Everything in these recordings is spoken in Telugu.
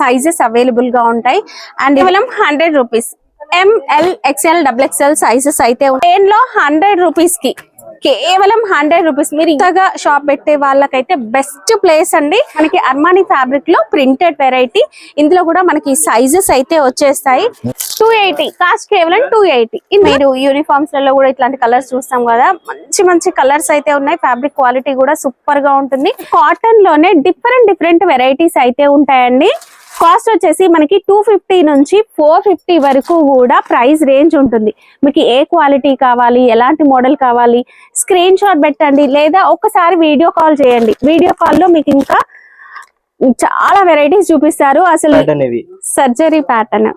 సైజెస్ అవైలబుల్ గా ఉంటాయి. అండ్ కేవలం 100 rupees ML XL XXL sizes అయితే ఉంటాయి. 100 రూపీస్ కి కేవలం 100 రూపీస్. మీరు ఇంతగా షాప్ పెట్టే వాళ్ళకైతే బెస్ట్ ప్లేస్ అండి. మనకి అర్మానీ ఫ్యాబ్రిక్ లో ప్రింటెడ్ వెరైటీ. ఇందులో కూడా మనకి సైజెస్ అయితే వచ్చేస్తాయి. 280 కాస్ట్ కేవలం 280. మీరు యూనిఫామ్స్ లలో కూడా ఇట్లాంటి కలర్స్ చూస్తాం కదా, మంచి మంచి కలర్స్ అయితే ఉన్నాయి. ఫ్యాబ్రిక్ క్వాలిటీ కూడా సూపర్ గా ఉంటుంది. కాటన్ లోనే డిఫరెంట్ వెరైటీస్ అయితే ఉంటాయండి. కాస్ట్ వచ్చేసి మనకి 250 నుంచి 450 వరకు కూడా ప్రైస్ రేంజ్ ఉంటుంది. మీకు ఏ క్వాలిటీ కావాలి, ఎలాంటి మోడల్ కావాలి, స్క్రీన్ షాట్ పెట్టండి లేదా ఒకసారి వీడియో కాల్ చేయండి. వీడియో కాల్ లో మీకు ఇంకా చాలా వెరైటీస్ చూపిస్తారు. అసలు సర్జరీ ప్యాటర్న్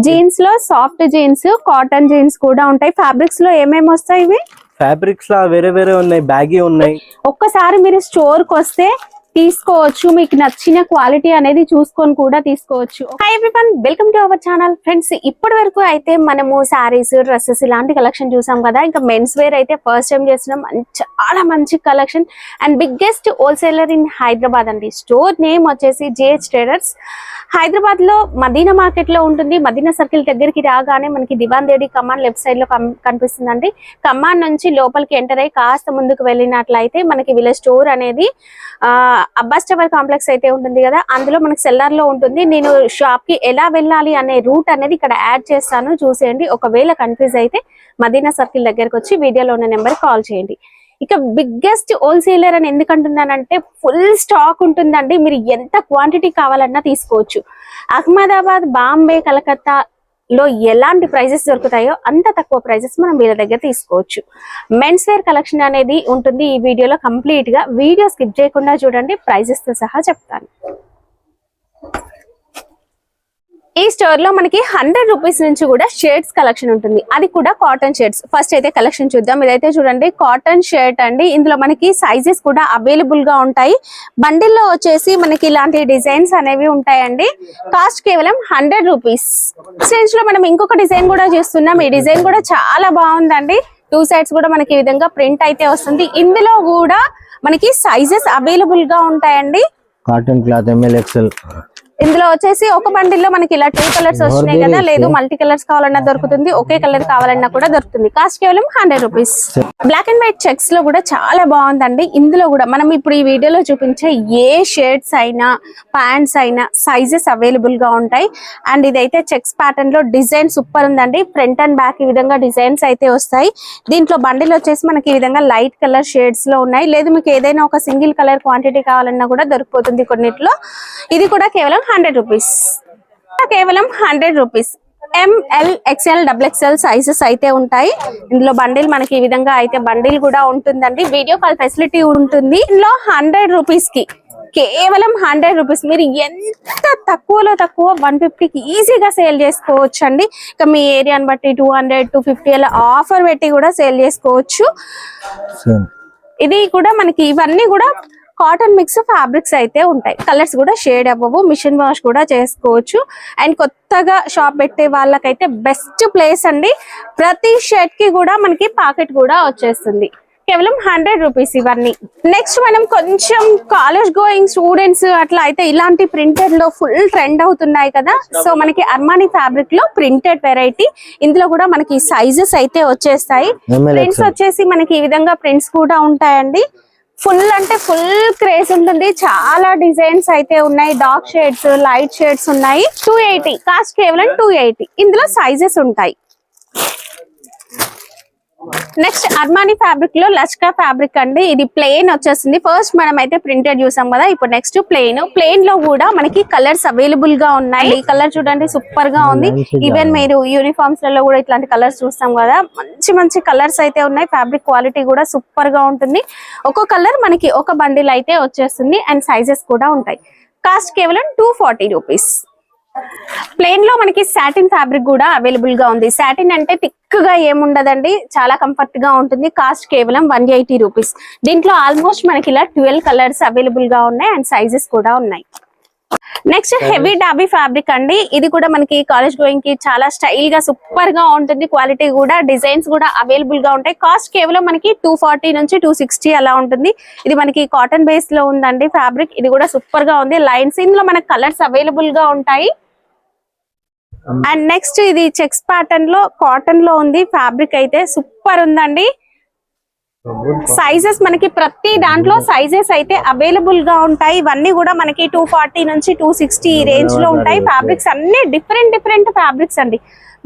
జీన్స్ లో సాఫ్ట్ జీన్స్, కాటన్ జీన్స్ కూడా ఉంటాయి. ఫ్యాబ్రిక్స్ లో ఏమేమి వస్తాయి? ఇవి ఫ్యాబ్రిక్స్ లా వేరే ఉన్నాయి, బ్యాగీ ఉన్నాయి. ఒక్కసారి మీరు స్టోర్ కి వస్తే తీసుకోవచ్చు. మీకు నచ్చిన క్వాలిటీ అనేది చూసుకొని కూడా తీసుకోవచ్చు. Hi everyone, welcome to our channel. Friends, ఇప్పటి వరకు అయితే మనము సారీస్, డ్రెస్సెస్ ఇలాంటి కలెక్షన్ చూసాం కదా. ఇంకా మెన్స్ వేర్ అయితే ఫస్ట్ టైం చేస్తున్నాం. చాలా మంచి collection and biggest wholesaler in Hyderabad అండి. స్టోర్ నేమ్ వచ్చేసి JH ట్రేడర్స్. హైదరాబాద్ లో మదీనా మార్కెట్ లో ఉంటుంది. మదీనా సర్కిల్ దగ్గరికి రాగానే మనకి దివాన్ దేడి కమాన్ లెఫ్ట్ సైడ్ లో కనిపిస్తుందండి. కమాన్ నుంచి లోపలికి ఎంటర్ అయ్యి కాస్త ముందుకు వెళ్ళినట్లయితే మనకి వీళ్ళ స్టోర్ అనేది అబ్బాస్ టవర్ కాంప్లెక్స్ అయితే ఉంటుంది కదా, అందులో మనకి సెల్లార్ లో ఉంటుంది. నేను షాప్ కి ఎలా వెళ్ళాలి అనే రూట్ అనేది ఇక్కడ యాడ్ చేస్తాను, చూసేయండి. ఒకవేళ కన్ఫ్యూజ్ అయితే మదీనా సర్కిల్ దగ్గరకు వచ్చి వీడియోలో ఉన్న నెంబర్ కాల్ చేయండి. ఇక బిగ్గెస్ట్ హోల్సేలర్ అని ఎందుకంటున్నానంటే ఫుల్ స్టాక్ ఉంటుందండి. మీరు ఎంత క్వాంటిటీ కావాలన్నా తీసుకోవచ్చు. అహ్మదాబాద్, బాంబే, కలకత్తా లో ఎలాంటి ప్రైజెస్ దొరుకుతాయో అంత తక్కువ ప్రైజెస్ మనం వీళ్ళ దగ్గర తీసుకోవచ్చు. మెన్స్ వేర్ కలెక్షన్ అనేది ఉంటుంది ఈ వీడియోలో. కంప్లీట్ గా వీడియో స్కిప్ చేయకుండా చూడండి, ప్రైజెస్ తో సహా చెప్తాను. ఈ స్టోర్ లో మనకి 100 రూపీస్ నుంచి కూడా షర్ట్స్ కలెక్షన్ ఉంటుంది. అది కూడా కాటన్ షర్ట్స్. ఫస్ట్ అయితే కలెక్షన్ చూద్దాం. ఇదైతే చూడండి కాటన్ షర్ట్ అండి. ఇందులో మనకి సైజెస్ కూడా అవైలబుల్ గా ఉంటాయి. బండిల్లో వచ్చేసి మనకి ఇలాంటి డిజైన్స్ అనేవి ఉంటాయండి. కాస్ట్ కేవలం 100 రూపీస్. రేంజ్ లో మనం ఇంకొక డిజైన్ కూడా చూస్తున్నాం. ఈ డిజైన్ కూడా చాలా బాగుందండి. 2 సైడ్స్ కూడా మనకి ఈ విధంగా ప్రింట్ అయితే వస్తుంది. ఇందులో కూడా మనకి సైజెస్ అవైలబుల్ గా ఉంటాయండి. Cotton cloth ML XL. ఇందులో వచ్చేసి ఒక బండిల్లో మనకి ఇలా 2 కలర్స్ వచ్చినాయి కదా, లేదు మల్టీ కలర్స్ కావాలన్నా దొరుకుతుంది, ఒకే కలర్ కావాలన్నా కూడా దొరుకుతుంది. కాస్ట్ కేవలం 100 rupees. Black and white checks లో కూడా చాలా బాగుందండి. ఇందులో కూడా మనం ఇప్పుడు ఈ వీడియోలో చూపించే ఏ షర్ట్స్ అయినా, ప్యాంట్స్ అయినా సైజెస్ అవైలబుల్ గా ఉంటాయి. అండ్ ఇదైతే చెక్స్ ప్యాటర్న్ లో డిజైన్ సూపర్ ఉందండి. ఫ్రంట్ అండ్ బ్యాక్ ఈ విధంగా డిజైన్స్ అయితే వస్తాయి. దీంట్లో బండిల్ వచ్చేసి మనకి ఈ విధంగా లైట్ కలర్ షేడ్స్ లో ఉన్నాయి. లేదు మీకు ఏదైనా ఒక సింగిల్ కలర్ క్వాంటిటీ కావాలన్నా కూడా దొరికిపోతుంది కొన్నిట్లో. ఇది కూడా కేవలం 100 రూపీస్. కేవలం 100 rupees. ML XL XXL sizes అయితే ఉంటాయి. ఇందులో బండిల్ మనకి ఈ విధంగా అయితే బండిల్ కూడా ఉంటుందండి. వీడియో కాల్ ఫెసిలిటీ ఉంటుంది. ఇందులో 100 రూపీస్ కి కేవలం 100 రూపీస్. మీరు ఎంత తక్కువలో తక్కువ 150కి ఈజీగా సేల్ చేసుకోవచ్చు అండి. ఇక మీ ఏరియాని బట్టి 200, 250 అలా ఆఫర్ పెట్టి కూడా సేల్ చేసుకోవచ్చు. ఇది కూడా మనకి ఇవన్నీ కూడా కాటన్ మిక్స్ ఫ్యాబ్రిక్స్ అయితే ఉంటాయి. కలర్స్ కూడా షేడ్ అవ్వవు. మిషన్ వాష్ కూడా చేసుకోవచ్చు. అండ్ కొత్తగా షాప్ పెట్టే వాళ్ళకైతే బెస్ట్ ప్లేస్ అండి. ప్రతి షర్ట్ కి కూడా మనకి పాకెట్ కూడా వచ్చేస్తుంది. కేవలం 100 రూపీస్ ఇవన్నీ. నెక్స్ట్ మనం కొంచెం కాలేజ్ గోయింగ్ స్టూడెంట్స్ అట్లా అయితే ఇలాంటి ప్రింటెడ్ లో ఫుల్ ట్రెండ్ అవుతున్నాయి కదా. సో మనకి అర్మానీ ఫ్యాబ్రిక్ లో ప్రింటెడ్ వెరైటీ. ఇందులో కూడా మనకి సైజెస్ అయితే వచ్చేస్తాయి. ప్రింట్స్ వచ్చేసి మనకి ఈ విధంగా ప్రింట్స్ కూడా ఉంటాయండి. ఫుల్ అంటే ఫుల్ క్రేజ్ ఉంటుంది. చాలా డిజైన్స్ అయితే ఉన్నాయి. డార్క్ షేడ్స్, లైట్ షేడ్స్ ఉన్నాయి. 280 కాస్ట్ కేవలం 280. ఇందులో సైజెస్ ఉంటాయి. నెక్స్ట్ అర్మానీ ఫ్యాబ్రిక్ లో లచ్కా ఫ్యాబ్రిక్ అండి. ఇది ప్లెయిన్ వచ్చేస్తుంది. ఫస్ట్ మనం అయితే ప్రింటెడ్ చూసాం కదా, ఇప్పుడు నెక్స్ట్ ప్లెయిన్ లో కూడా మనకి కలర్స్ అవైలబుల్ గా ఉన్నాయి. ఈ కలర్ చూడండి సూపర్ గా ఉంది. ఈవెన్ మీరు యూనిఫామ్స్ లలో కూడా ఇట్లాంటి కలర్స్ చూస్తాం కదా, మంచి మంచి కలర్స్ అయితే ఉన్నాయి. ఫ్యాబ్రిక్ క్వాలిటీ కూడా సూపర్ గా ఉంటుంది. ఒక్కో కలర్ మనకి ఒక బండిల్ అయితే వచ్చేస్తుంది. అండ్ సైజెస్ కూడా ఉంటాయి. కాస్ట్ కేవలం 240 రూపీస్. ప్లెయిన్ లో మనకి సాటిన్ ఫ్యాబ్రిక్ కూడా అవైలబుల్ గా ఉంది. సాటిన్ అంటే థిక్ గా ఏముండదండి, చాలా కంఫర్ట్ గా ఉంటుంది. కాస్ట్ కేవలం 180 రూపీస్. దీంట్లో ఆల్మోస్ట్ మనకి ఇలా 12 కలర్స్ అవైలబుల్ గా ఉన్నాయి. అండ్ సైజెస్ కూడా ఉన్నాయి. నెక్స్ట్ హెవీ డాబీ ఫ్యాబ్రిక్ అండి. ఇది కూడా మనకి కాలేజ్ గోయింగ్ కి చాలా స్టైల్ గా సూపర్ గా ఉంటుంది. క్వాలిటీ కూడా డిజైన్స్ కూడా అవైలబుల్ గా ఉంటాయి. కాస్ట్ కేవలం మనకి 240 నుంచి 260 అలా ఉంటుంది. ఇది మనకి కాటన్ బేస్ లో ఉందండి ఫ్యాబ్రిక్. ఇది కూడా సూపర్ గా ఉంది. లైన్స్ ఇందులో మనకి కలర్స్ అవైలబుల్ గా ఉంటాయి. అండ్ నెక్స్ట్ ఇది చెక్స్ ప్యాటర్న్ లో కాటన్ లో ఉంది. ఫ్యాబ్రిక్ అయితే సూపర్ ఉందండి. సైజెస్ మనకి ప్రతి దాంట్లో సైజెస్ అయితే అవైలబుల్ గా ఉంటాయి. ఇవన్నీ కూడా మనకి 240 నుంచి 260 రేంజ్ లో ఉంటాయి. ఫ్యాబ్రిక్స్ అన్ని డిఫరెంట్ ఫ్యాబ్రిక్స్ అండి.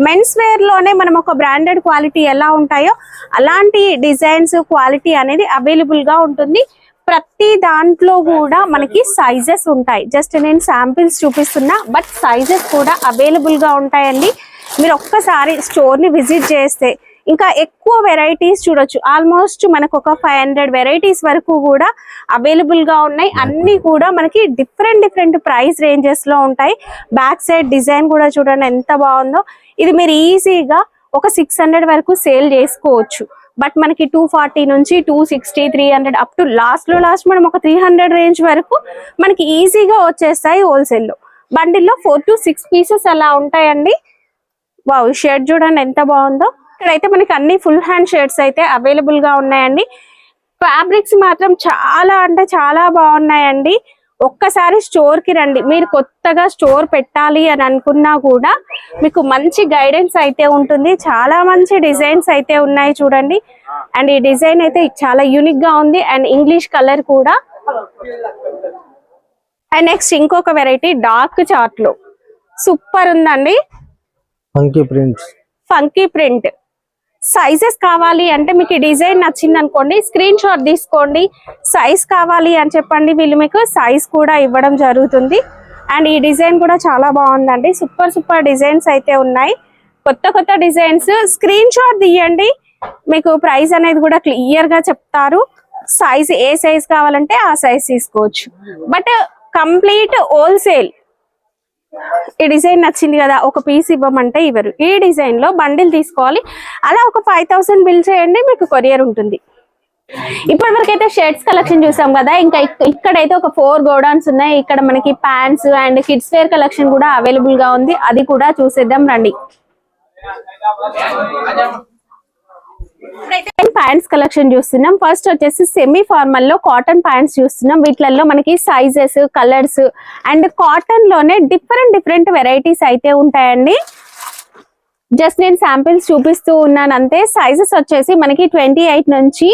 మెన్స్ వేర్ లోనే మనం ఒక బ్రాండెడ్ క్వాలిటీ ఎలా ఉంటాయో అలాంటి డిజైన్స్ క్వాలిటీ అనేది అవైలబుల్ గా ఉంటుంది. ప్రతి దాంట్లో కూడా మనకి సైజెస్ ఉంటాయి. జస్ట్ నేను శాంపిల్స్ చూపిస్తున్నా, బట్ సైజెస్ కూడా అవైలబుల్ గా ఉంటాయండి. మీరు ఒక్కసారి స్టోర్ ని విజిట్ చేస్తే ఇంకా ఎక్కువ వెరైటీస్ చూడొచ్చు. ఆల్మోస్ట్ మనకు ఒక 500 వెరైటీస్ వరకు కూడా అవైలబుల్ గా ఉన్నాయి. అన్ని కూడా మనకి డిఫరెంట్ ప్రైస్ రేంజెస్ లో ఉంటాయి. బ్యాక్ సైడ్ డిజైన్ కూడా చూడండి ఎంత బాగుందో. ఇది మీరు ఈజీగా ఒక 600 వరకు సేల్ చేసుకోవచ్చు. బట్ మనకి 240 నుంచి 260, 300 అప్ టు లాస్ట్ మనం ఒక 300 రేంజ్ వరకు మనకి ఈజీగా వచ్చేస్తాయి హోల్సేల్ లో. బండిల్లో 4 to 6 పీసెస్ అలా ఉంటాయండి. వావ్, షర్ట్ చూడండి ఎంత బాగుందో. ఇక్కడైతే మనకి అన్ని ఫుల్ హ్యాండ్ షర్ట్స్ అయితే అవైలబుల్ గా ఉన్నాయండి. ఫ్యాబ్రిక్స్ మాత్రం చాలా అంటే చాలా బాగున్నాయండి. ఒక్కసారి స్టోర్ కి రండి. మీరు కొత్తగా స్టోర్ పెట్టాలి అని అనుకున్నా కూడా మీకు మంచి గైడెన్స్ అయితే ఉంటుంది. చాలా మంచి డిజైన్స్ అయితే ఉన్నాయి చూడండి. అండ్ ఈ డిజైన్ అయితే చాలా యూనిక్ గా ఉంది. అండ్ ఇంగ్లీష్ కలర్ కూడా. అండ్ నెక్స్ట్ ఇంకొక వెరైటీ డార్క్ చార్ట్ లో సూపర్ ఉందండి. ఫంకీ ప్రింట్ సైజెస్ కావాలి అంటే మీకు డిజైన్ నచ్చింది అనుకోండి, స్క్రీన్ షాట్ తీసుకోండి. సైజ్ కావాలి అని చెప్పండి, వీళ్ళు మీకు సైజ్ కూడా ఇవ్వడం జరుగుతుంది. అండ్ ఈ డిజైన్ కూడా చాలా బాగుందండి. సూపర్ డిజైన్స్ అయితే ఉన్నాయి. కొత్త డిజైన్స్. స్క్రీన్ షాట్ తీయండి, మీకు ప్రైస్ అనేది కూడా క్లియర్ గా చెప్తారు. సైజ్ ఏ సైజ్ కావాలంటే ఆ సైజ్ తీసుకోవచ్చు. But complete wholesale. ఈ డిజైన్ నచ్చింది కదా, ఒక పీస్ ఇవ్వమంటే ఇవ్వరు. ఈ డిజైన్ లో బండిల్ తీసుకోవాలి. అలా ఒక 5000 బిల్ చేయండి, మీకు కొరియర్ ఉంటుంది. ఇప్పటి వరకు అయితే షర్ట్స్ కలెక్షన్ చూసాం కదా. ఇంకా ఇక్కడైతే ఒక 4 గోడౌన్స్ ఉన్నాయి. ఇక్కడ మనకి pants and kids wear collection కూడా అవైలబుల్ గా ఉంది. అది కూడా చూసేద్దాం రండి. ప్యాంట్స్ కలెక్షన్ చూస్తున్నాం. ఫస్ట్ వచ్చేసి సెమీ ఫార్మల్ లో కాటన్ ప్యాంట్స్ చూస్తున్నాం. వీటిలలో మనకి సైజెస్, కలర్స్ అండ్ కాటన్ లోనే డిఫరెంట్ వెరైటీస్ అయితే ఉంటాయండి. జస్ట్ నేను శాంపిల్స్ చూపిస్తూ ఉన్నాను అంతే. సైజెస్ వచ్చేసి మనకి 28 నుంచి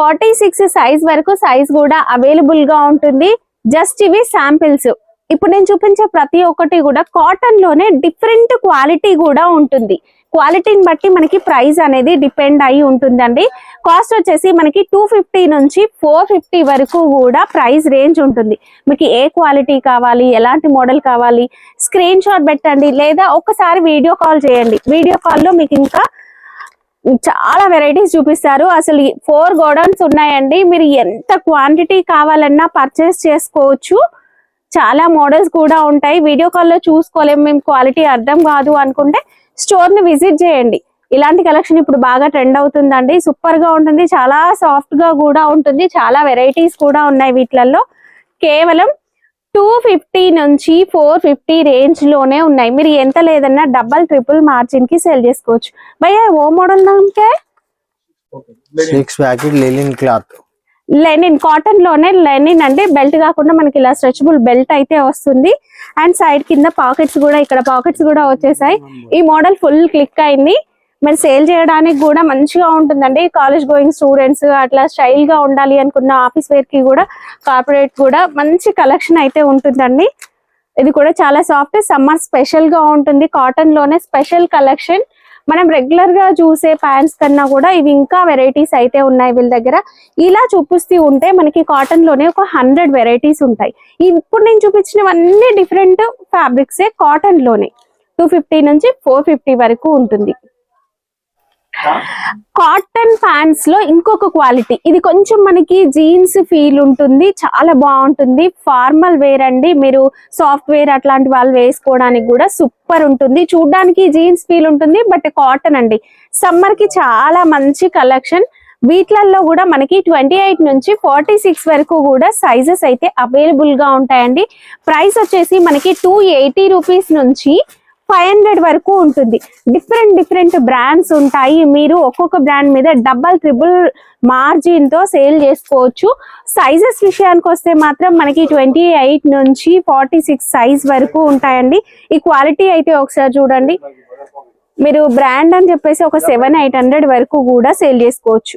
46 సైజ్ వరకు సైజ్ కూడా అవైలబుల్ గా ఉంటుంది. జస్ట్ ఇవి శాంపిల్స్. ఇప్పుడు నేను చూపించే ప్రతి ఒక్కటి కూడా కాటన్ లోనే డిఫరెంట్ క్వాలిటీ కూడా ఉంటుంది. క్వాలిటీని బట్టి మనకి ప్రైస్ అనేది డిపెండ్ అయి ఉంటుందండి. కాస్ట్ వచ్చేసి మనకి 250 నుంచి 450 వరకు కూడా ప్రైస్ రేంజ్ ఉంటుంది. మీకు ఏ క్వాలిటీ కావాలి, ఎలాంటి మోడల్ కావాలి, స్క్రీన్ షాట్ పెట్టండి, లేదా ఒక్కసారి వీడియో కాల్ చేయండి. వీడియో కాల్లో మీకు ఇంకా చాలా వెరైటీస్ చూపిస్తారు. అసలు 4 గోడౌన్స్ ఉన్నాయండి. మీరు ఎంత క్వాంటిటీ కావాలన్నా పర్చేస్ చేసుకోవచ్చు. చాలా మోడల్స్ కూడా ఉంటాయి. వీడియో కాల్లో చూసుకోలేము, మేము క్వాలిటీ అర్థం కాదు అనుకుంటే స్టోర్ ని విజిట్ చేయండి. ఇలాంటి కలెక్షన్ ఇప్పుడు బాగా ట్రెండ్ అవుతుందండి. సూపర్ గా ఉంటుంది, చాలా సాఫ్ట్ గా కూడా ఉంటుంది. చాలా వెరైటీస్ కూడా ఉన్నాయి వీటిలలో. కేవలం 250 నుంచి 450 రేంజ్ లోనే ఉన్నాయి. మీరు ఎంత లేదన్నా డబల్ ట్రిపుల్ మార్జిన్ కి సేల్ చేసుకోవచ్చు. భయ్యా ఓ మోడల్ నాకే 6 packet linen cloth. Linen cotton లోనే లెనిన్ అంటే బెల్ట్ కాకుండా మనకి ఇలా స్ట్రెచబుల్ బెల్ట్ అయితే వస్తుంది. అండ్ సైడ్ కింద పాకెట్స్ కూడా, ఇక్కడ పాకెట్స్ కూడా వచ్చేసాయి. ఈ మోడల్ ఫుల్ క్లిక్ అయింది. మరి సేల్ చేయడానికి కూడా మంచిగా ఉంటుందండి. కాలేజ్ గోయింగ్ స్టూడెంట్స్ అట్లా స్టైల్ గా ఉండాలి అనుకున్న ఆఫీస్ వేర్ కి కూడా, కార్పొరేట్ కూడా మంచి కలెక్షన్ అయితే ఉంటుందండి. ఇది కూడా చాలా సాఫ్ట్, సమ్మర్ స్పెషల్ గా ఉంటుంది. కాటన్ లోనే స్పెషల్ కలెక్షన్. మనం రెగ్యులర్ గా చూసే ప్యాంట్స్ కన్నా కూడా ఇవి ఇంకా వెరైటీస్ అయితే ఉన్నాయి వీళ్ళ దగ్గర. ఇలా చూపిస్తూ ఉంటే మనకి కాటన్ లోనే ఒక 100 వెరైటీస్ ఉంటాయి. ఇప్పుడు నేను చూపించినవన్నీ డిఫరెంట్ ఫ్యాబ్రిక్సే. కాటన్ లోనే 250 నుంచి 450 వరకు ఉంటుంది. కాటన్ ప్యాంట్స్ లో ఇంకొక క్వాలిటీ, ఇది కొంచెం మనకి జీన్స్ ఫీల్ ఉంటుంది, చాలా బాగుంటుంది. ఫార్మల్ వేర్ అండి, మీరు సాఫ్ట్ వేర్ అట్లాంటి వాళ్ళు వేసుకోవడానికి కూడా సూపర్ ఉంటుంది. చూడడానికి జీన్స్ ఫీల్ ఉంటుంది, బట్ కాటన్ అండి. సమ్మర్ కి చాలా మంచి కలెక్షన్. వీటిలలో కూడా మనకి 28 నుంచి 46 వరకు కూడా సైజెస్ అయితే అవైలబుల్ గా ఉంటాయండి. ప్రైస్ వచ్చేసి మనకి 280 రూపీస్ నుంచి 500 వరకు ఉంటుంది. డిఫరెంట్ బ్రాండ్స్ ఉంటాయి. మీరు ఒక్కొక్క బ్రాండ్ మీద డబల్ ట్రిపుల్ మార్జిన్ తో సేల్ చేసుకోవచ్చు. సైజెస్ విషయానికి వస్తే మాత్రం మనకి 28 నుంచి 46 సైజ్ వరకు ఉంటాయండి. ఈ క్వాలిటీ అయితే ఒకసారి చూడండి. మీరు బ్రాండ్ అని చెప్పేసి ఒక 700-800 వరకు కూడా సేల్ చేసుకోవచ్చు.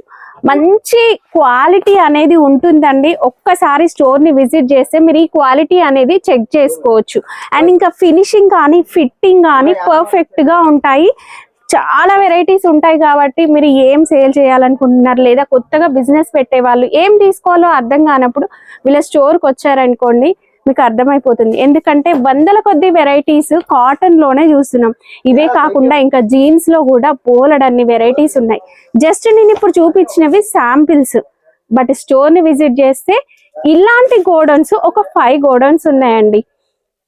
మంచి క్వాలిటీ అనేది ఉంటుందండి. ఒక్కసారి స్టోర్ ని విజిట్ చేస్తే మీరు ఈ క్వాలిటీ అనేది చెక్ చేసుకోవచ్చు. అండ్ ఇంకా ఫినిషింగ్ కానీ ఫిట్టింగ్ కానీ పర్ఫెక్ట్ గా ఉంటాయి. చాలా వెరైటీస్ ఉంటాయి కాబట్టి మీరు ఏం సేల్ చేయాలనుకుంటున్నారు లేదా కొత్తగా బిజినెస్ పెట్టే వాళ్ళు ఏం తీసుకోవాలో అర్థం కానప్పుడు వీళ్ళ స్టోర్కి వచ్చారనుకోండి మీకు అర్థమైపోతుంది. ఎందుకంటే వందల కొద్ది వెరైటీస్ కాటన్ లోనే చూస్తున్నాం. ఇవే కాకుండా ఇంకా జీన్స్ లో కూడా బోలెడన్ని వెరైటీస్ ఉన్నాయి. జస్ట్ నేను ఇప్పుడు చూపించినవి శాంపిల్స్. బట్ స్టోర్ ని విజిట్ చేస్తే ఇలాంటి గోడౌన్స్ ఒక 5 గోడౌన్స్ ఉన్నాయండి.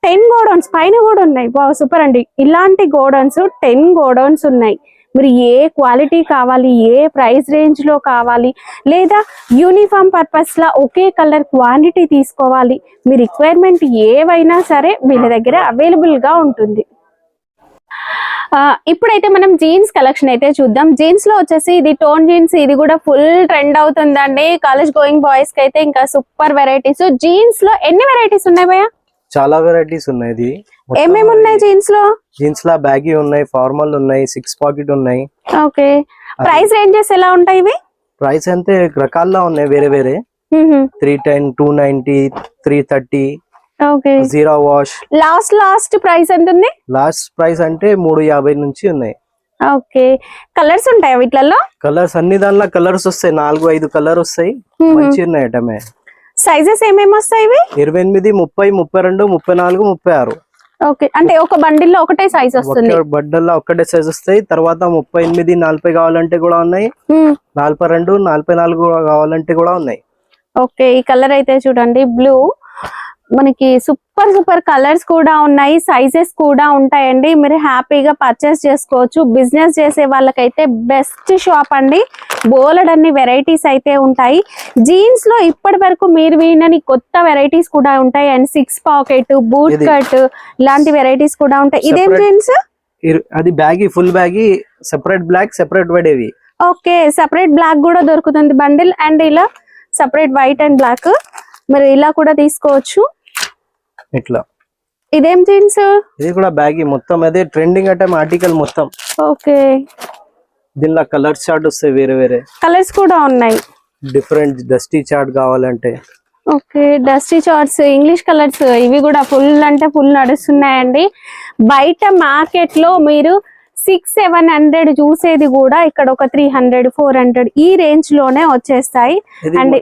10 గోడౌన్స్ పైన కూడా ఉన్నాయి. సూపర్ అండి. ఇలాంటి గోడౌన్స్ 10 గోడౌన్స్ ఉన్నాయి. మీరు ఏ క్వాలిటీ కావాలి, ఏ ప్రైస్ రేంజ్ లో కావాలి, లేదా యూనిఫామ్ పర్పస్ లా ఒకే కలర్ క్వాంటిటీ తీసుకోవాలి, మీ రిక్వైర్మెంట్ ఏవైనా సరే వీళ్ళ దగ్గర అవైలబుల్ గా ఉంటుంది. ఇప్పుడైతే మనం జీన్స్ కలెక్షన్ అయితే చూద్దాం. జీన్స్ లో వచ్చేసి ఇది టోన్ జీన్స్. ఇది కూడా ఫుల్ ట్రెండ్ అవుతుందండి. కాలేజ్ గోయింగ్ బాయ్స్ కి అయితే ఇంకా సూపర్ వెరైటీస్. జీన్స్ లో ఎన్ని వెరైటీస్ ఉన్నాయి భయ్యా? చాలా వెరైటీస్ ఉన్నాయి. ఏమేమి ఉన్నాయి జీన్స్ లో? జీన్స్ లా బ్యాగీ ఉన్నాయి, ఫార్మల్ ఉన్నాయి, 6 పాకెట్ ఉన్నాయి. ఓకే. ప్రైస్ రేంజెస్ ఎలా ఉంటాయి ఇవి? ప్రైస్ అంటే రకాల్లో ఉన్నాయి వేరే వేరే. 310, 290, 330. Okay. Zero wash. Last price ఎంత ఉంది? లాస్ట్ ప్రైస్ అంటే 350 నుంచి ఉన్నాయి. ఓకే. కలర్స్ ఉంటాయి వీటిలలో? కలర్స్ అన్ని దానిలో కలర్స్ వస్తాయి. 4-5 కలర్ వస్తాయి. మంచి ఉన్నాయి ఐటమే. సైజెస్ ఏమేమి వస్తాయి ఇవి? 28, 30, 32, 34, 36. ఓకే. అంటే ఒక బండిల్ లో ఒకటే సైజ్ వస్తుంది? బండిల్లో ఒకటే సైజ్ వస్తాయి. తర్వాత 38, 40 కావాలంటే కూడా ఉన్నాయి. 42, 44 కావాలంటే కూడా ఉన్నాయి. ఓకే. ఈ కలర్ అయితే చూడండి బ్లూ. మనకి సూపర్ కలర్స్ కూడా ఉన్నాయి, సైజెస్ కూడా ఉంటాయండి. మీరు హ్యాపీగా పర్చేస్ చేసుకోవచ్చు. బిజినెస్ చేసే వాళ్ళకైతే బెస్ట్ షాప్ అండి. బోలెడన్ని వెరైటీస్ అయితే ఉంటాయి. జీన్స్ లో ఇప్పటి వరకు మీరు వినని కొత్త వెరైటీస్ కూడా ఉంటాయి. అండ్ 6 పాకెట్, బూట్ కట్ ఇలాంటి వెరైటీస్ కూడా ఉంటాయి. ఇదేం జీన్స్? అది baggy, full baggy, separate black, separate white. ఇవి ఓకే. సెపరేట్ బ్లాక్ కూడా దొరుకుతుంది బండిల్. అండ్ ఇలా సెపరేట్ వైట్ అండ్ బ్లాక్ మీరు ఇలా కూడా తీసుకోవచ్చు. ఇట్లా ఇదేం జీన్స్? ఇది కూడా బ్యాగీ. మొత్తం అదే ట్రెండింగ్ ఐటమ్ ఆర్టికల్ మొత్తం. ఓకే. దీనిలో కలర్ చార్ట్ వస్తాయి. వేరే వేరే కలర్స్ కూడా ఉన్నాయి. డిఫరెంట్ డస్టీ చార్ట్ కావాలంటే. Okay. Dusty charts, English colours ఇవి కూడా ఫుల్ అంటే ఫుల్ నడుస్తున్నాయండి. బయట మార్కెట్ లో మీరు 600-700 చూసేది కూడా ఇక్కడ ఒక 300-400 ఈ రేంజ్ లోనే వచ్చేస్తాయి. అండ్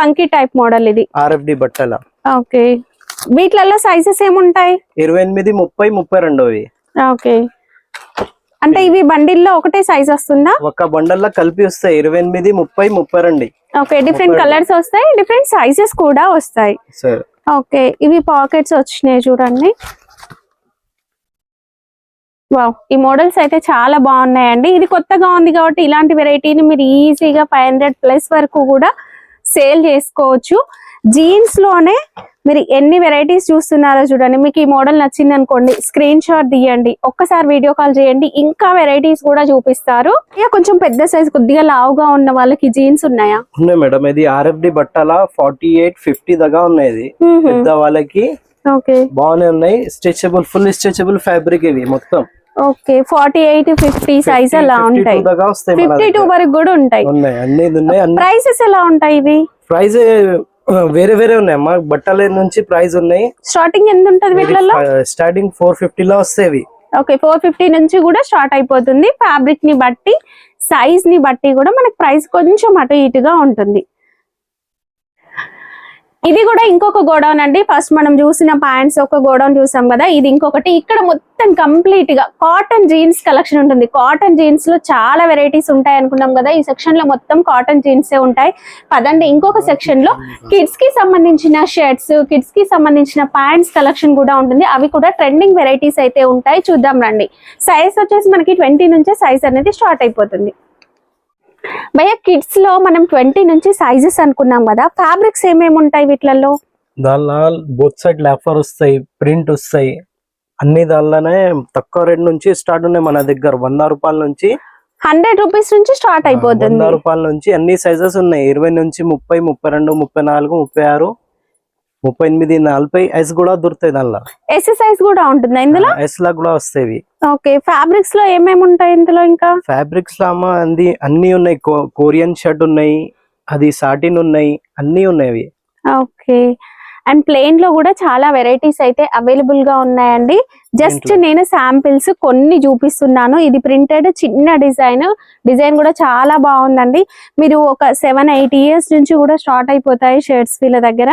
ఫంకీ టైప్ మోడల్ ఇది. RFD బట్టల. ఓకే. వీటిలలో సైజెస్ ఏముంటాయి? 28, 30, 32. ఓకే. అంటే ఇవి బండిల్లో ఒకటే సైజ్ వస్తుందా? ఒక బండల్లో కలిపి వస్తాయి. 28, 30, 32. ఓకే. డిఫరెంట్ కలర్స్ వస్తాయి, డిఫరెంట్ సైజెస్ కూడా వస్తాయి. ఓకే. ఇవి పాకెట్స్ వచ్చినాయి చూడండి. వావ్, ఈ మోడల్స్ అయితే చాలా బాగున్నాయండి. ఇది కొత్తగా ఉంది కాబట్టి ఇలాంటి వెరైటీని మీరు ఈజీగా 500+ వరకు కూడా సేల్ చేసుకోవచ్చు. జీన్స్ లోనే మీరు ఎన్ని వెరైటీస్ చూస్తున్నారో చూడండి. మీకు ఈ మోడల్ నచ్చింది అనుకోండి, స్క్రీన్ షాట్ తీయండి, ఒక్కసారి వీడియో కాల్ చేయండి, ఇంకా వెరైటీస్ కూడా చూపిస్తారు. ఇక కొంచెం పెద్ద సైజ్, కొద్దిగా లావుగా ఉన్న వాళ్ళకి జీన్స్ ఉన్నాయా? ఉన్నాయి మేడం. ఇది RFD బట్టల 48-50 దాకా ఉన్నాయి. పెద్ద వాళ్ళకి ఓకే బాగానే ఉన్నాయి. స్ట్రెచబుల్, ఫుల్ స్ట్రెచబుల్ ఫ్యాబ్రిక్ ఇవి మొత్తం. ఓకే. 48-50 సైజ్ అలా ఉంటాయి. 52 వరకు కూడా ఉంటాయి. ప్రైసెస్ ఎలా ఉంటాయి ఇవి? ప్రైస్ వేరే వేరే ఉన్నాయి అమ్మా. బట్టల నుంచి ప్రైస్ ఉన్నాయి. స్టార్టింగ్ ఎంత ఉంటది వీటిలో? స్టార్టింగ్ 450 లో వస్తాయి. ఓకే. 450 నుంచి కూడా స్టార్ట్ అయిపోతుంది. ఫ్యాబ్రిక్ ని బట్టి, సైజ్ ని బట్టి కూడా మనకి ప్రైస్ కొంచెం అటు ఇటుగా ఉంటుంది. ఇది కూడా ఇంకొక గోడౌన్ అండి. ఫస్ట్ మనం చూసిన ప్యాంట్స్ ఒక గోడౌన్ చూసాం కదా, ఇది ఇంకొకటి. ఇక్కడ మొత్తం కంప్లీట్ గా కాటన్ జీన్స్ కలెక్షన్ ఉంటుంది. కాటన్ జీన్స్ లో చాలా వెరైటీస్ ఉంటాయి అనుకున్నాం కదా, ఈ సెక్షన్ లో మొత్తం కాటన్ జీన్సే ఉంటాయి. పదండి ఇంకొక సెక్షన్ లో కిడ్స్ కి సంబంధించిన షర్ట్స్, కిడ్స్ కి సంబంధించిన ప్యాంట్స్ కలెక్షన్ కూడా ఉంటుంది. అవి కూడా ట్రెండింగ్ వెరైటీస్ అయితే ఉంటాయి. చూద్దాం రండి. సైజ్ వచ్చేసి మనకి 20 నుంచే సైజ్ అనేది స్టార్ట్ అయిపోతుంది. భయ్య కిడ్స్ లో మనం 20 నుంచి సైజెస్ అనుకున్నాం కదా, ఫ్యాబ్రిక్స్ ఏమేమి ఉంటాయి వీటిలలో? దానిలో బోత్ సైడ్ లాఫర్ వస్తాయి, ప్రింట్ వస్తాయి, అన్ని దానిలోనే తక్కువ రేట్ నుంచి స్టార్ట్ ఉన్నాయి మన దగ్గర. 100 రూపాయల నుంచి 100 రూపీస్ నుంచి స్టార్ట్ అయిపోతుంది. 100 రూపాయల నుంచి అన్ని సైజెస్ ఉన్నాయి. 20 నుంచి 30, 32, 34, 36, 38, 40 ఐస్ కూడా దొరుకుతాయి. దానిలో ఎస్ సైజ్ కూడా ఉంటుంది ఇందులో. ఎస్ లా కూడా వస్తాయి. ఓకే, ఫ్యాబ్రిక్స్ లో ఏమేమి ఉంటాయి ఇందులో? ఇంకా ఫ్యాబ్రిక్స్ లో అన్ని ఉన్నాయి. కొరియన్ షర్ట్ ఉన్నాయి, అది సాటిన్ ఉన్నాయి, అన్ని ఉన్నాయి. ఓకే, అండ్ ప్లెయిన్ లో కూడా చాలా వెరైటీస్ అయితే అవైలబుల్ గా ఉన్నాయండి. జస్ట్ నేను శాంపిల్స్ కొన్ని చూపిస్తున్నాను. ఇది ప్రింటెడ్ చిన్న డిజైన్ కూడా చాలా బాగుందండి. మీరు ఒక 7-8 ఇయర్స్ నుంచి కూడా స్టార్ట్ అయిపోతాయి షర్ట్స్ వీళ్ళ దగ్గర.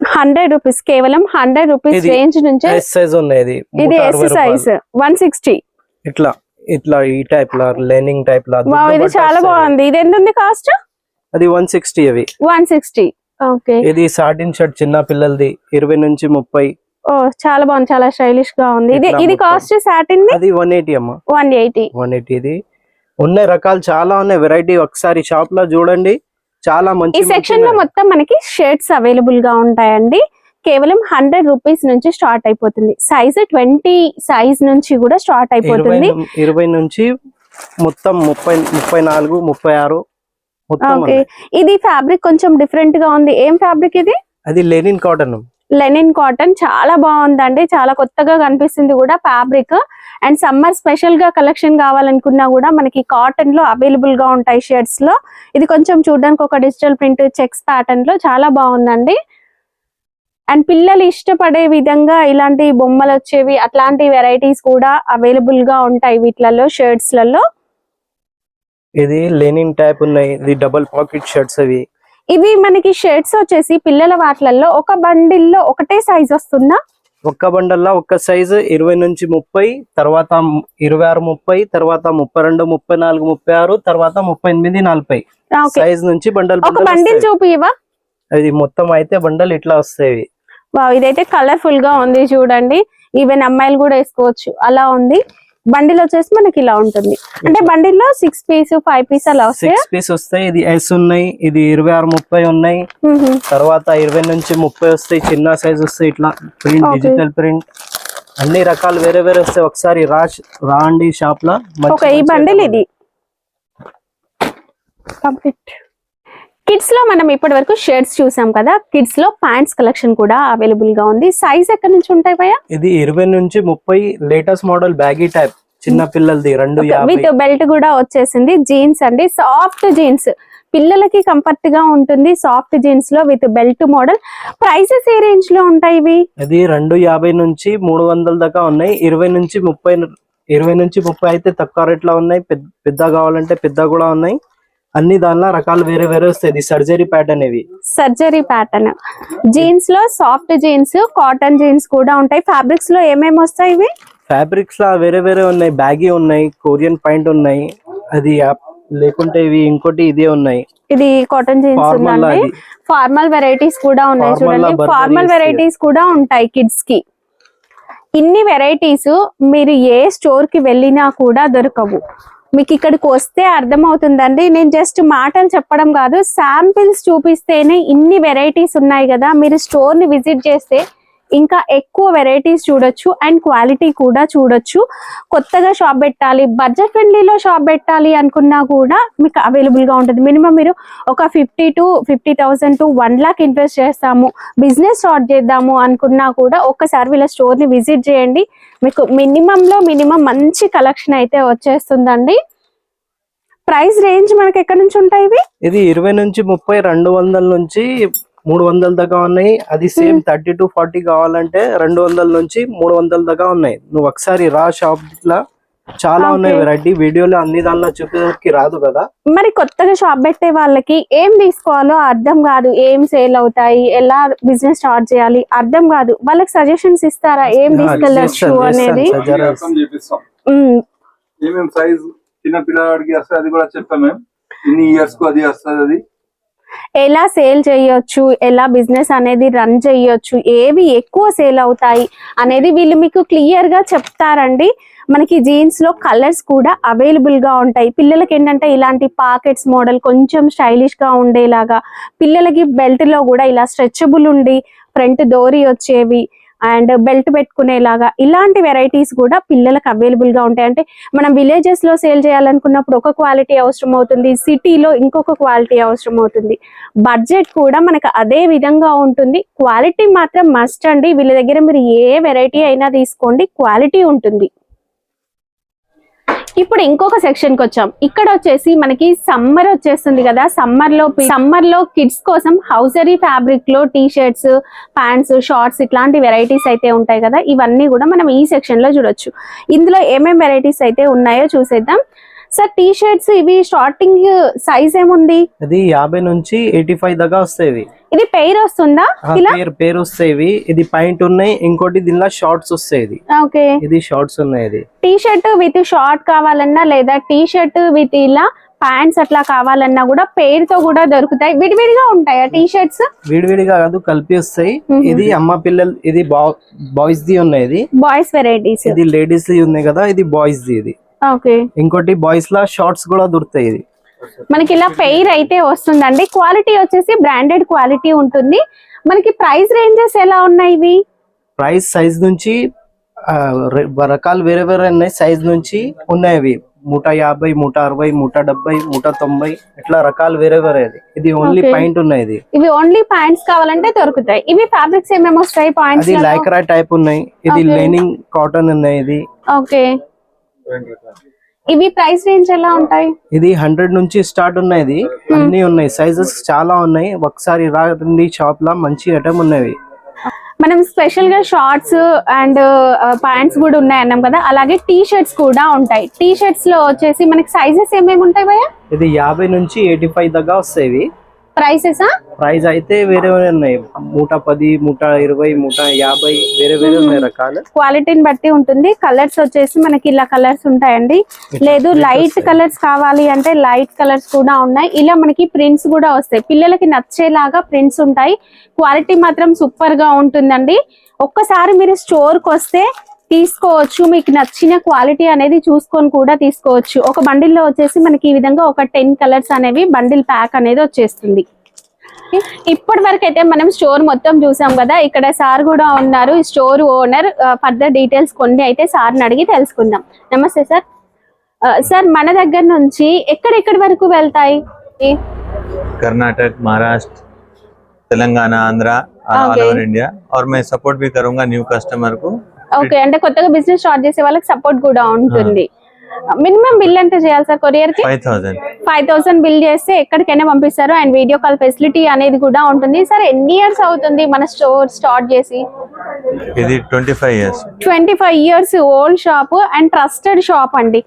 100 రూపీస్, కేవలం 100 రూపీస్ రేంజ్ నుంచి. సైజ్ ఉన్నాయి. ఇది ఎస్ సైజ్ 160. ఇట్లా ఇట్లా ఈ టైప్ లా లైనింగ్ టైప్ లా. ఇది చాలా బాగుంది. ఇది ఎంత ఉంది కాస్ట్? అది 160. అవి 160. ఓకే, ఇది సాటిన్ షర్ట్ చిన్న పిల్లలది 20 నుంచి 30. ఓ చాలా బాగుంది, చాలా స్టైలిష్ గా ఉంది. ఇది కాస్ట్ సాటిన్ అది 180 అమ్మా. 180. ఇది ఉన్నాయి రకాలు చాలా ఉన్నాయి, వెరైటీ. ఒకసారి షాప్ లో చూడండి, చాలా మంచి. ఈ సెక్షన్ లో మొత్తం మనకి షర్ట్స్ అవైలబుల్ గా ఉంటాయండి. కేవలం 100 రూపీస్ నుంచి స్టార్ట్ అయిపోతుంది. సైజ్ 20 సైజ్ నుంచి కూడా స్టార్ట్ అయిపోతుంది. 20 నుంచి మొత్తం 30, 34, 36. ఓకే, ఇది ఫ్యాబ్రిక్ కొంచెం డిఫరెంట్ గా ఉంది. ఏం ఫ్యాబ్రిక్ ఇది? అది లెనిన్ కాటన్. లెనిన్ కాటన్ చాలా బాగుందండి, చాలా కొత్తగా కనిపిస్తుంది కూడా ఫ్యాబ్రిక్. అండ్ సమ్మర్ స్పెషల్ గా కలెక్షన్ కావాలనుకున్నా కూడా మనకి కాటన్ లో అవైలబుల్ గా ఉంటాయి షర్ట్స్ లో. ఇది కొంచెం చూడడానికి ఒక డిజిటల్ ప్రింట్ చెక్స్ ప్యాటర్న్ లో చాలా బాగుందండి. అండ్ పిల్లలు ఇష్టపడే విధంగా ఇలాంటి బొమ్మలు వచ్చేవి, అట్లాంటి వెరైటీస్ కూడా అవైలబుల్ గా ఉంటాయి వీటిలలో షర్ట్స్ లలో. ఇది లెనిన్ టైప్ ఉన్నాయి. ఇది డబుల్ పాకెట్ షర్ట్స్. అవి ఇవి మనకి షర్ట్స్ వచ్చేసి పిల్లల వాటిలలో ఒక బండిల్లో ఒకటే సైజ్ వస్తుందా? ఒక్క బండల్లో ఒక్క సైజు 20 నుంచి 30, తర్వాత 26, 30, తర్వాత 32, 34, 36, తర్వాత 38, 40 సైజ్ నుంచి బండల్. ఒక బండిల్ చూపివా? అది మొత్తం అయితే బండల్ ఇట్లా వస్తాయి. వావ్, ఇదైతే కలర్ఫుల్ గా ఉంది చూడండి. ఈవెన్ అమ్మాయిలు కూడా వేసుకోవచ్చు, అలా ఉంది. బండిల్ వచ్చేసి మనకి ఇలా ఉంటుంది. అంటే బండిల్లో 6 పీస్ 5 పీస్ అలా వస్తాయి. 6 పీస్ వస్తాయి. ఇది ఎస్ ఉన్నాయి, ఇది 26, 30 ఉన్నాయి, తర్వాత 20 నుంచి 30 వస్తాయి. చిన్న సైజ్ వస్తాయి. ఇట్లా ప్రింట్, డిజిటల్ ప్రింట్, అన్ని రకాలు వేరే వేరే వస్తాయి. ఒకసారి రాండి షాప్ లో. ఓకే, ఈ బండిల్ ఇది కంప్లీట్. కిడ్స్ లో మనం ఇప్పటి వరకు షర్ట్స్ చూసాం కదా, కిడ్స్ లో ప్యాంట్స్ కలెక్షన్ కూడా అవైలబుల్ గా ఉంది. సైజ్ ఎక్కడి నుంచి ఉంటాయి భయ్య? ఇది 20 నుంచి 30 లేటెస్ట్ మోడల్ బ్యాగీ టైప్ చిన్న పిల్లలది 250 విత్ బెల్ట్ కూడా వచ్చేసింది. జీన్స్ అండి, సాఫ్ట్ జీన్స్, పిల్లలకి కంఫర్ట్ గా ఉంటుంది. సాఫ్ట్ జీన్స్ లో with belt model. Prices A range లో ఉంటాయి ఇవి? అది 250 నుంచి 300 దాకా ఉన్నాయి. 20 నుంచి 30 అయితే తక్కువ రేట్ లో ఉన్నాయి. పెద్ద కావాలంటే పెద్ద కూడా ఉన్నాయి. అన్ని దానిలో రకాలు వేరే వేరే వస్తాయి. Surgery pattern. ఇవి సర్జరీ ప్యాటర్న్ జీన్స్ లో సాఫ్ట్ జీన్స్, కాటన్ జీన్స్ కూడా ఉంటాయి. ఫ్యాబ్రిక్స్ లో ఏమేమి వస్తాయి ఇవి? ఫ్యాబ్రిక్స్ లో వేరే వేరే ఉన్నాయి. బ్యాగీ ఉన్నాయి, కొరియన్ పాయింట్ ఉన్నాయి, అది లేకుంటే ఇవి ఇంకోటి ఇదే ఉన్నాయి. ఇది కాటన్ జీన్స్ ఉందండి. ఫార్మల్ వెరైటీస్ కూడా ఉన్నాయి చూడండి. ఫార్మల్ వెరైటీస్ కూడా ఉంటాయి కిడ్స్ కి. ఇన్ని వెరైటీస్ మీరు ఏ స్టోర్ కి వెళ్ళినా కూడా దొరకవు. మీకు ఇక్కడికి వస్తే అర్థమవుతుందండి. నేను జస్ట్ మాటలు చెప్పడం కాదు, శాంపిల్స్ చూపిస్తేనే ఇన్ని వెరైటీస్ ఉన్నాయి కదా. మీరు స్టోర్ ని విజిట్ చేస్తే ఇంకా ఎక్కువ వెరైటీస్ చూడొచ్చు అండ్ క్వాలిటీ కూడా చూడొచ్చు. కొత్తగా షాప్ పెట్టాలి, బడ్జెట్ ఫ్రెండ్లీలో షాప్ పెట్టాలి అనుకున్నా కూడా మీకు అవైలబుల్ గా ఉంటుంది. మినిమం మీరు ఒక 50,000 to 1 lakh ఇన్వెస్ట్ చేస్తాము, బిజినెస్ స్టార్ట్ చేద్దాము అనుకున్నా కూడా ఒక్కసారి వీళ్ళ స్టోర్ ని విజిట్ చేయండి. మీకు మినిమం మంచి కలెక్షన్ అయితే వచ్చేస్తుందండి. ప్రైస్ రేంజ్ మనకి ఎక్కడి నుంచి ఉంటాయి ఇవి? ఇది 20 నుంచి 30, 200 నుంచి 300 దాకా ఉన్నాయి. అది సేమ్ 30 to 40 కావాలంటే 200 నుంచి 300 దాకా ఉన్నాయి. నువ్వు ఒకసారి రా షాప్ లా, చాలా ఉన్నాయి వెరైటీ. వీడియోలో అన్ని దానిలో చూపించడానికి రాదు కదా. మరి కొత్తగా షాప్ పెట్టే వాళ్ళకి ఏం తీసుకోవాలో అర్థం కాదు, ఏం సేల్ అవుతాయి, ఎలా బిజినెస్ స్టార్ట్ చేయాలి అర్థం కాదు. వాళ్ళకి సజెషన్స్ ఇస్తారా ఏం తీసుకెళ్ళచ్చు అనేది? చిన్న పిల్లవాడికి వస్తుంది, అది కూడా చెప్తాం మేము. ఇన్ని ఇయర్స్ కు అది వస్తుంది. అది ఎలా సేల్ చేయొచ్చు, ఎలా బిజినెస్ అనేది రన్ చేయొచ్చు, ఏవి ఎక్కువ సేల్ అవుతాయి అనేది వీళ్ళు మీకు క్లియర్ గా చెప్తారండి. మనకి జీన్స్ లో కలర్స్ కూడా అవైలబుల్ గా ఉంటాయి. పిల్లలకి ఏంటంటే ఇలాంటి పాకెట్స్ మోడల్ కొంచెం స్టైలిష్ గా ఉండేలాగా, పిల్లలకి బెల్ట్ లో కూడా ఇలా స్ట్రెచబుల్ ఉండి ఫ్రంట్ డోరీ వచ్చేవి అండ్ బెల్ట్ పెట్టుకునేలాగా ఇలాంటి వెరైటీస్ కూడా పిల్లలకు అవైలబుల్ గా ఉంటాయి. అంటే మనం విలేజెస్ లో సేల్ చేయాలనుకున్నప్పుడు ఒక క్వాలిటీ అవసరం అవుతుంది, సిటీలో ఇంకొక క్వాలిటీ అవసరం అవుతుంది. బడ్జెట్ కూడా మనకు అదే విధంగా ఉంటుంది. క్వాలిటీ మాత్రం మస్ట్ అండి. వీళ్ళ దగ్గర మీరు ఏ వెరైటీ అయినా తీసుకోండి, క్వాలిటీ ఉంటుంది. ఇప్పుడు ఇంకొక సెక్షన్ కి వచ్చాం. ఇక్కడ వచ్చేసి మనకి సమ్మర్ వచ్చేస్తుంది కదా, సమ్మర్ లో కిడ్స్ కోసం హౌసరీ ఫ్యాబ్రిక్ లో టీ షర్ట్స్, ప్యాంట్స్, షార్ట్స్ ఇట్లాంటి వెరైటీస్ అయితే ఉంటాయి కదా, ఇవన్నీ కూడా మనం ఈ సెక్షన్ లో చూడొచ్చు. ఇందులో ఏమేం వెరైటీస్ అయితే ఉన్నాయో చూసేద్దాం. సార్ టీ షర్ట్స్ ఇవి స్టార్టింగ్ సైజ్ ఏముంది? ఇది 50 నుంచి 85 దాకా వస్తాయి. ఇది పెయిర్ వస్తుందా? ఇలా పేరు వస్తాయి. ఇది పాయింట్ ఉన్నాయి, ఇంకోటి దీనిలో షార్ట్స్ వస్తాయి. ఓకే, ఇది షార్ట్స్ ఉన్నాయి. ఇది టీ షర్ట్ విత్ షార్ట్ కావాలన్నా లేదా టీ షర్ట్ విత్ ఇలా ప్యాంట్స్ అట్లా కావాలన్నా కూడా పేర్ తో కూడా దొరుకుతాయి. విడివిడిగా ఉంటాయా టీ షర్ట్స్? విడివిడిగా కాదు, కలిపి వస్తాయి. ఇది అమ్మ పిల్లలు, ఇది బాయ్స్ ది ఉన్నాయి. ఇది బాయ్స్ వెరైటీస్, ఇది లేడీస్ ది ఉన్నాయి కదా, ఇది బాయ్స్ ది. ఇది ఓకే, ఇంకోటి బాయ్స్ లా షార్ట్స్ కూడా దొరుకుతాయి. ఇది మనకి ఇలా పెయిర్ అయితే వస్తుందండి. క్వాలిటీ వచ్చేసి బ్రాండెడ్ క్వాలిటీ ఉంటుంది. మనకి ప్రైస్ రేంజెస్ ఎలా ఉన్నాయి? ఇవి ప్రైస్ సైజ్ నుంచి రకాలు వేరే వేరే ఉన్నాయి. సైజ్ నుంచి ఉన్నాయి. ఇవి 150, 160, 170, 190 ఇట్లా రకాలు వేరే వేరే. ఇది ఓన్లీ పాయింట్ ఉన్నాయి. ఇవి ఓన్లీ పాయింట్స్ కావాలంటే దొరుకుతాయి. ఇవి ఫ్యాబ్రిక్స్ ఏమేమి వస్తాయి? పాయింట్స్ అది లైక్రా టైప్ ఉన్నాయి. ఇది లైనింగ్ కాటన్ ఉన్నాయి. ఇది ఓకే. ఇవి ప్రైస్ రేంజ్ ఎలా ఉంటాయి? ఇది 100 నుంచి స్టార్ట్ ఉన్నాయి. అన్ని ఉన్నాయి, సైజెస్ చాలా ఉన్నాయి. ఒకసారి రండి షాప్ లా, మంచి ఐటమ్ ఉన్నాయి. మనం స్పెషల్ గా షార్ట్స్ అండ్ ప్యాంట్స్ కూడా ఉన్నాయి అన్నాం కదా, అలాగే టీ షర్ట్స్ కూడా ఉంటాయి. టీ షర్ట్స్ లో వచ్చేసి మనకి సైజెస్ ఏమేమి ఉంటాయి భయ్యా? ఇది 50 నుంచి 85 దాకా వస్తాయి. ప్రైసెస్ ప్రైస్ అయితే వేరే వేరే ఉన్నాయి. 110, 120, 150 వేరే వేరే ఉన్నాయి రకాలు. క్వాలిటీని బట్టి ఉంటుంది. కలర్స్ వచ్చేసి మనకి ఇలా కలర్స్ ఉంటాయండి. లేదు లైట్ కలర్స్ కావాలి అంటే లైట్ కలర్స్ కూడా ఉన్నాయి. ఇలా మనకి ప్రింట్స్ కూడా వస్తాయి. పిల్లలకి నచ్చేలాగా ప్రింట్స్ ఉంటాయి. క్వాలిటీ మాత్రం సూపర్ గా ఉంటుందండి. ఒక్కసారి మీరు స్టోర్ కి వస్తే తీసుకోవచ్చు. మీకు నచ్చిన క్వాలిటీ అనేది చూసుకొని కూడా తీసుకోవచ్చు. ఒక బండిల్లో వచ్చేసి మనకి ఈ విధంగా ఒక 10 కలర్స్ అనేవి బండిల్ ప్యాక్ అనేది వచ్చేస్తుంది. ఇప్పటి వరకు అయితే మనం స్టోర్ మొత్తం చూసాం కదా. ఇక్కడ సార్ కూడా ఉన్నారు, స్టోర్ ఓనర్. ఫర్దర్ డీటెయిల్స్ కొన్ని అయితే సార్ని అడిగి తెలుసుకుందాం. నమస్తే సార్. సార్ మన దగ్గర నుంచి ఎక్కడెక్కడి వరకు వెళ్తాయి? Karnataka, Maharashtra, Telangana, Andhra, all over India. और मैं सपोर्ट भी करूंगा न्यू कस्टमर को। ఓకే, అంటే కొత్తగా బిజినెస్ స్టార్ట్ చేసే వాళ్ళకి సపోర్ట్ కూడా ఉంటుంది. మినిమం బిల్ ఎంత చేయాలి సార్ కొరియర్ కి? 5000 బిల్ చేస్తే ఎక్కడికైనా పంపిస్తారు. అండ్ వీడియో కాల్ ఫెసిలిటీ అనేది కూడా ఉంటుంది. సార్ ఎన్ని ఇయర్స్ అవుతుంది మన స్టోర్ స్టార్ట్ చేసి? ఇది 25 years. 25 years old shop and trusted shop అండి.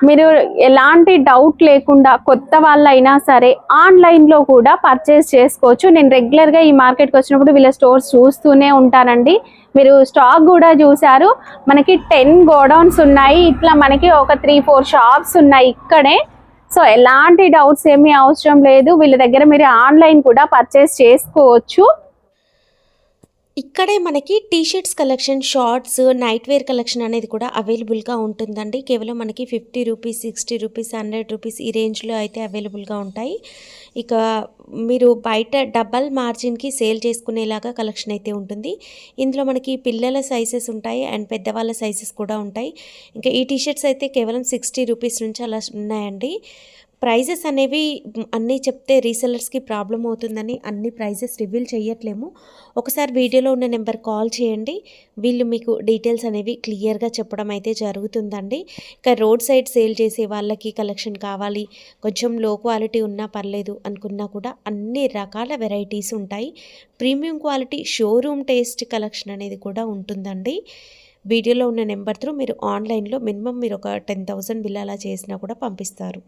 మీరు ఎలాంటి డౌట్ లేకుండా కొత్త వాళ్ళైనా సరే ఆన్లైన్ లో కూడా పర్చేస్ చేసుకోవచ్చు. నేను రెగ్యులర్ గా ఈ మార్కెట్ కి వచ్చినప్పుడు వీళ్ళ స్టోర్స్ చూస్తూనే ఉంటానండి. మీరు స్టాక్ కూడా చూసారు. మనకి 10 గోడౌన్స్ ఉన్నాయి. ఇట్లా మనకి ఒక 3-4 షాప్స్ ఉన్నాయి ఇక్కడే. సో ఎలాంటి డౌట్స్ ఏమీ అవసరం లేదు. వీళ్ళ దగ్గర మీరు ఆన్లైన్ కూడా పర్చేస్ చేసుకోవచ్చు. ఇక్కడే మనకి T shirts collection, shorts, night wear collection అనేది కూడా అవైలబుల్గా ఉంటుందండి. కేవలం మనకి 50 రూపీస్, 60 రూపీస్, 100 రూపీస్ ఈ రేంజ్లో అయితే అవైలబుల్గా ఉంటాయి. ఇక మీరు బయట డబల్ మార్జిన్కి సేల్ చేసుకునేలాగా కలెక్షన్ అయితే ఉంటుంది. ఇందులో మనకి పిల్లల సైజెస్ ఉంటాయి అండ్ పెద్దవాళ్ళ సైజెస్ కూడా ఉంటాయి. ఇంకా ఈ టీ షర్ట్స్ అయితే కేవలం 60 రూపీస్ నుంచి అలా ఉన్నాయండి. ప్రైజెస్ అనేవి అన్నీ చెప్తే రీసెల్లర్స్కి ప్రాబ్లం అవుతుందని అన్ని ప్రైజెస్ రివీల్ చేయట్లేము. ఒకసారి వీడియోలో ఉన్న నెంబర్ కాల్ చేయండి. వీళ్ళు మీకు డీటెయిల్స్ అనేవి క్లియర్గా చెప్పడం అయితే జరుగుతుందండి. ఇంకా రోడ్ సైడ్ సేల్ చేసే వాళ్ళకి కలెక్షన్ కావాలి, కొంచెం లో క్వాలిటీ ఉన్నా పర్లేదు అనుకున్నా కూడా అన్ని రకాల వెరైటీస్ ఉంటాయి. Premium quality showroom taste collection అనేది కూడా ఉంటుందండి. వీడియోలో ఉన్న నెంబర్ త్రూ మీరు ఆన్లైన్లో మినిమం మీరు ఒక 10,000 బిల్ అలా చేసినా కూడా పంపిస్తారు.